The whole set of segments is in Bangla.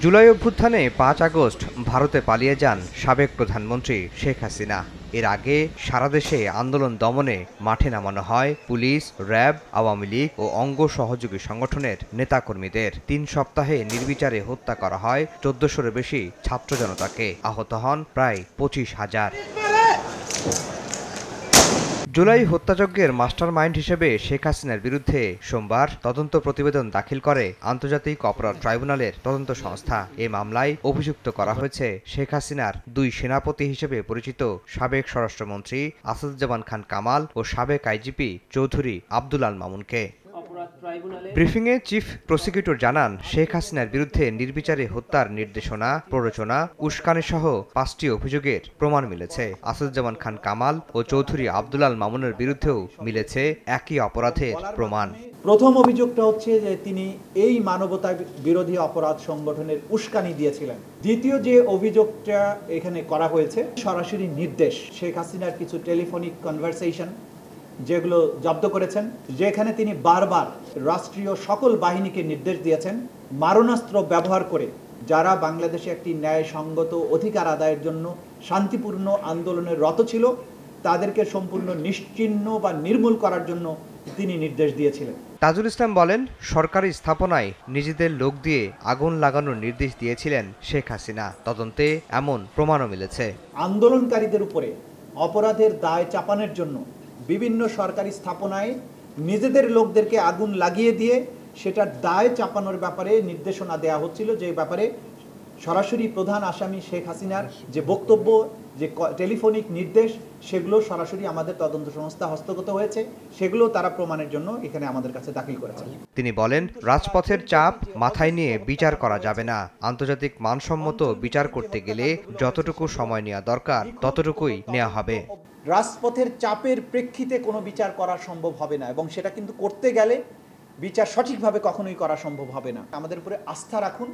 জুলাই অভ্যুত্থানে ৫ আগস্ট ভারতে পালিয়ে যান সাবেক প্রধানমন্ত্রী শেখ হাসিনা। এর আগে সারা দেশে আন্দোলন দমনে মাঠে নামানো হয় পুলিশ, র্যাব, আওয়ামী লীগ ও অঙ্গ সহযোগী সংগঠনের নেতাকর্মীদের। ৩ সপ্তাহে নির্বিচারে হত্যা করা হয় ১৪০০-এর বেশি ছাত্র জনতাকে। আহত হন প্রায় ২৫,০০০। জুলাই হত্যাযজ্ঞের মাস্টারমাইন্ড হিসেবে শেখ হাসিনার বিরুদ্ধে সোমবার তদন্ত প্রতিবেদন দাখিল করে আন্তর্জাতিক অপরাধ ট্রাইব্যুনালের তদন্ত সংস্থা। এ মামলায় অভিযুক্ত করা হয়েছে শেখ হাসিনার ২ সেনাপতি হিসেবে পরিচিত সাবেক স্বরাষ্ট্রমন্ত্রী আসাদুজ্জামান খান কামাল ও সাবেক আইজিপি চৌধুরী আব্দুল আল মামুনকে। ব্রিফিংয়ে চিফ প্রসিকিউটর জানান, শেখ হাসিনার বিরুদ্ধে নির্বিচারে হত্যার নির্দেশনা, প্ররোচনা, উস্কানিসহ ৫টি অভিযোগের প্রমাণ মিলেছে। আসাদুজ্জামান খান কামাল ও চৌধুরী আব্দুল আল মামুনের বিরুদ্ধেও মিলেছে একই অপরাধের প্রমাণ। প্রথম অভিযোগটা হচ্ছে যে তিনি এই মানবতা বিরোধী অপরাধ সংগঠনের উস্কানি দিয়েছিলেন। দ্বিতীয় যে অভিযোগটা এখানে করা হয়েছে, সরাসরি নির্দেশ, শেখ হাসিনার কিছু টেলিফোনিক কনভারসেশন যেগুলো জব্দ করেছেন, যেখানে তিনি বারবার রাষ্ট্রীয় সকল বাহিনীকে নির্দেশ দিয়েছেন মারণাস্ত্র ব্যবহার করে যারা বাংলাদেশে একটি ন্যায়সঙ্গত অধিকার আদায়ের জন্য শান্তিপূর্ণ আন্দোলনের রত ছিল তাদেরকে সম্পূর্ণ নিশ্চিহ্ন বা নির্মূল করার জন্য তিনি নির্দেশ দিয়েছিলেন। তাজুল ইসলাম বলেন, সরকারি স্থাপনায় নিজেদের লোক দিয়ে আগুন লাগানোর নির্দেশ দিয়েছিলেন শেখ হাসিনা। তদন্তে এমন প্রমাণও মিলেছে। আন্দোলনকারীদের উপরে অপরাধের দায় চাপানোর জন্য বিভিন্ন সরকারি স্থাপনায় নিজেদের লোকদেরকে আগুন লাগিয়ে দিয়ে সেটার দায় চাপানোর ব্যাপারে নির্দেশনা দেওয়া হচ্ছিল, যে ব্যাপারে সরাসরি প্রধান আসামি শেখ হাসিনার যে বক্তব্য, যে টেলিফোনিক নির্দেশ, সেগুলো সরাসরি আমাদের তদন্ত সংস্থা হস্তগত হয়েছে, সেগুলো তারা প্রমাণের জন্য এখানে আমাদের কাছে দাখিল করেছে। তিনি বলেন, রাজপথের চাপ মাথায় নিয়ে বিচার করা যাবে না। আন্তর্জাতিক মানসম্মত বিচার করতে গেলে যতটুকু সময় নেওয়া দরকার ততটুকুই নেওয়া হবে। রাজপথের চাপের প্রেক্ষিতে কোনো বিচার করা সম্ভব হবে না, এবং সেটা কিন্তু করতে গেলে বিচার সঠিকভাবে কখনোই করা সম্ভব হবে না। আমাদের উপরে আস্থা রাখুন,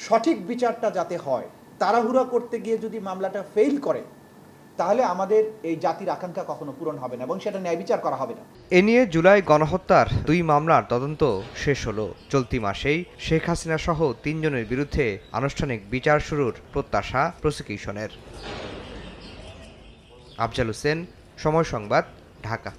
সঠিক বিচারটা যাতে হয়। তাড়াহুড়া করতে গিয়ে যদি মামলাটা ফেল করে তাহলে আমাদের এই জাতির আকাঙ্ক্ষা কখনো পূরণ হবে না, এবং সেটা ন্যায় বিচার করা হবে না। এ নিয়ে জুলাই গণহত্যার 2 মামলার তদন্ত শেষ হলো। চলতি মাসেই শেখ হাসিনা সহ 3 জনের বিরুদ্ধে আনুষ্ঠানিক বিচার শুরুর প্রত্যাশা প্রসিকিউশনের। আফজাল হোসেন, সময় সংবাদ, ঢাকা।